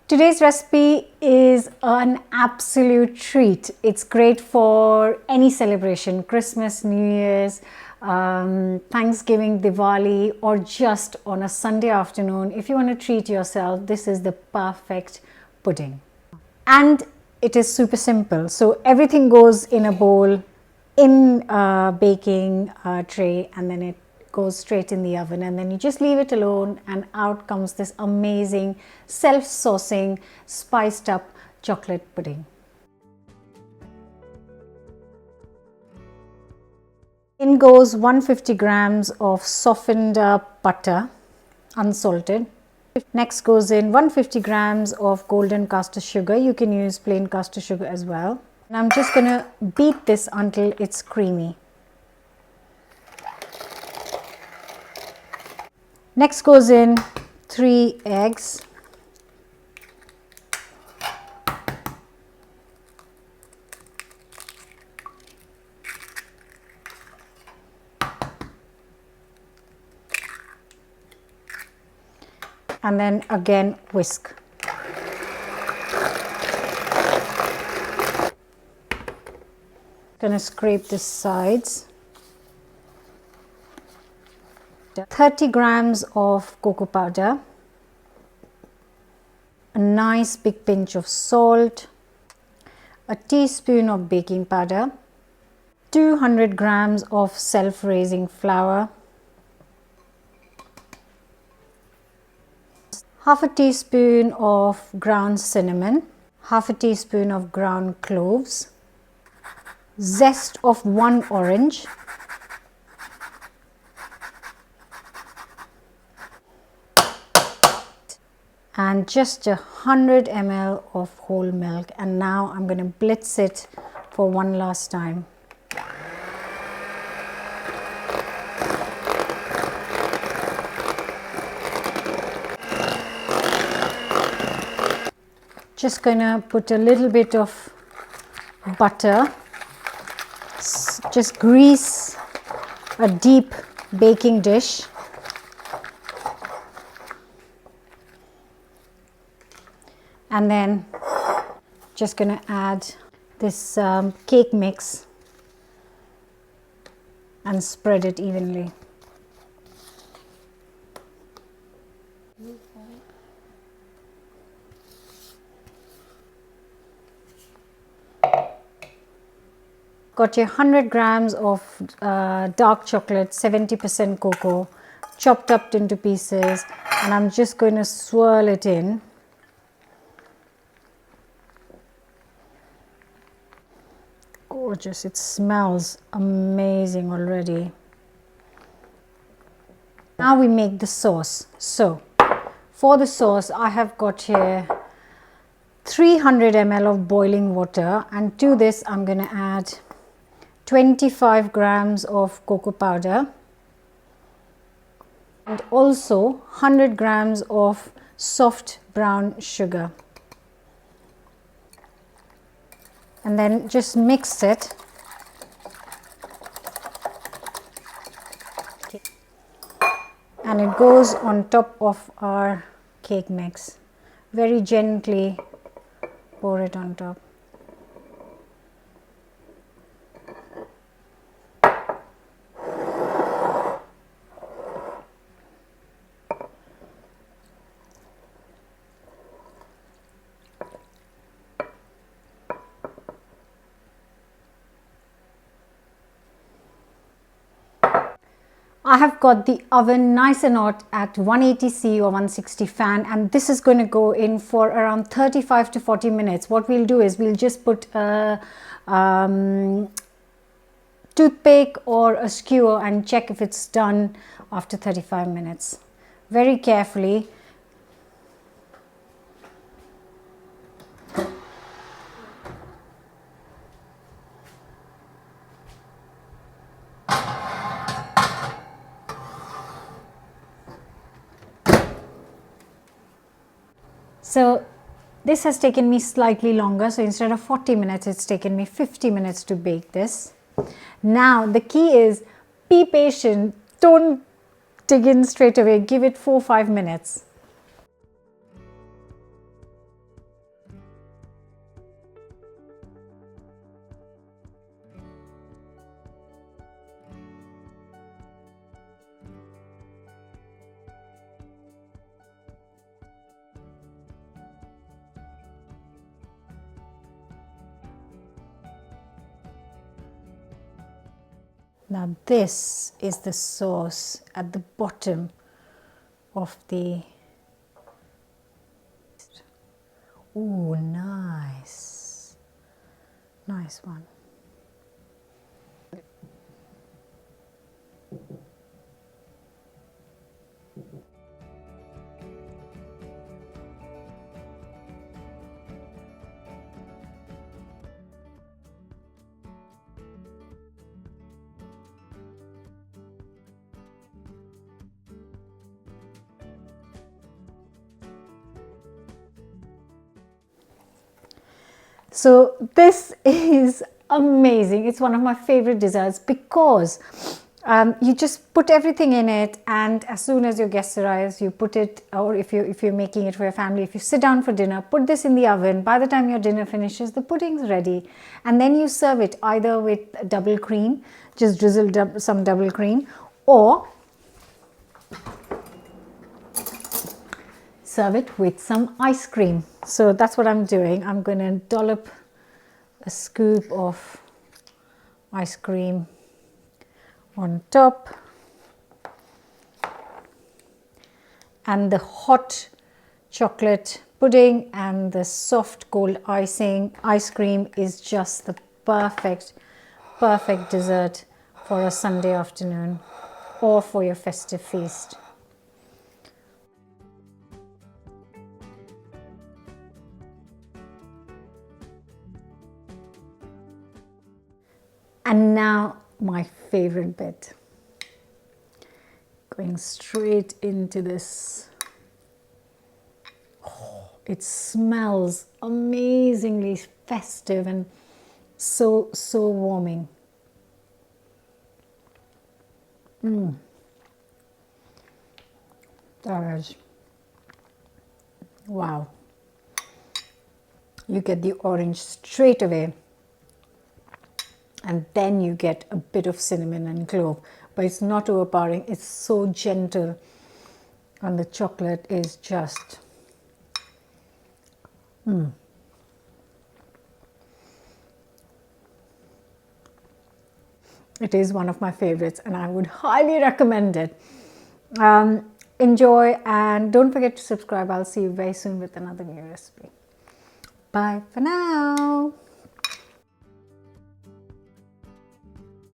Today's recipe is an absolute treat. It's great for any celebration, Christmas, New Year's, Thanksgiving, Diwali, or just on a Sunday afternoon. If you want to treat yourself, this is the perfect pudding. And it is super simple. So everything goes in a bowl, in a baking tray, and then it goes straight in the oven, and then you just leave it alone, and out comes this amazing self-saucing spiced up chocolate pudding. In goes 150 grams of softened up butter, unsalted. Next goes in 150 grams of golden caster sugar. You can use plain caster sugar as well. And I'm just going to beat this until it's creamy. Next goes in 3 eggs. And then again whisk. Gonna scrape the sides. 30 grams of cocoa powder, a nice big pinch of salt, a teaspoon of baking powder, 200 grams of self-raising flour, half a teaspoon of ground cinnamon, half a teaspoon of ground cloves, zest of 1 orange, and just 100 ml of whole milk. And now I'm going to blitz it for one last time. Just going to put a little bit of butter, just grease a deep baking dish. And then just going to add this cake mix and spread it evenly. Got your 100 grams of dark chocolate, 70% cocoa, chopped up into pieces, and I'm just going to swirl it in. Gorgeous, it smells amazing already. Now we make the sauce. So for the sauce, I have got here 300 ml of boiling water, and to this I'm going to add 25 grams of cocoa powder and also 100 grams of soft brown sugar. And then just mix it. And it goes on top of our cake mix. Very gently pour it on top. I have got the oven nice and hot at 180C or 160 fan, and this is going to go in for around 35 to 40 minutes. What we'll do is we'll just put a toothpick or a skewer and check if it's done after 35 minutes. Very carefully. So this has taken me slightly longer. So instead of 40 minutes, it's taken me 50 minutes to bake this. Now the key is be patient. Don't dig in straight away. Give it 4 or 5 minutes. Now this is the sauce at the bottom of the... Ooh, nice. Nice one. So this is amazing. It's one of my favorite desserts because you just put everything in it, and as soon as your guests arrive, you put it, or if you're making it for your family, if you sit down for dinner, put this in the oven. By the time your dinner finishes, the pudding's ready, and then you serve it either with double cream, just drizzle some double cream, or serve it with some ice cream. So that's what I'm doing. I'm going to dollop a scoop of ice cream on top, and the hot chocolate pudding and the soft cold ice cream is just the perfect dessert for a Sunday afternoon or for your festive feast. And now my favorite bit, going straight into this. Oh, it smells amazingly festive and so warming. That is, wow. You get the orange straight away, and then you get a bit of cinnamon and clove, but it's not overpowering. It's so gentle, and the chocolate is just It is one of my favorites, and I would highly recommend it. Enjoy, and don't forget to subscribe. I'll see you very soon with another new recipe. Bye for now.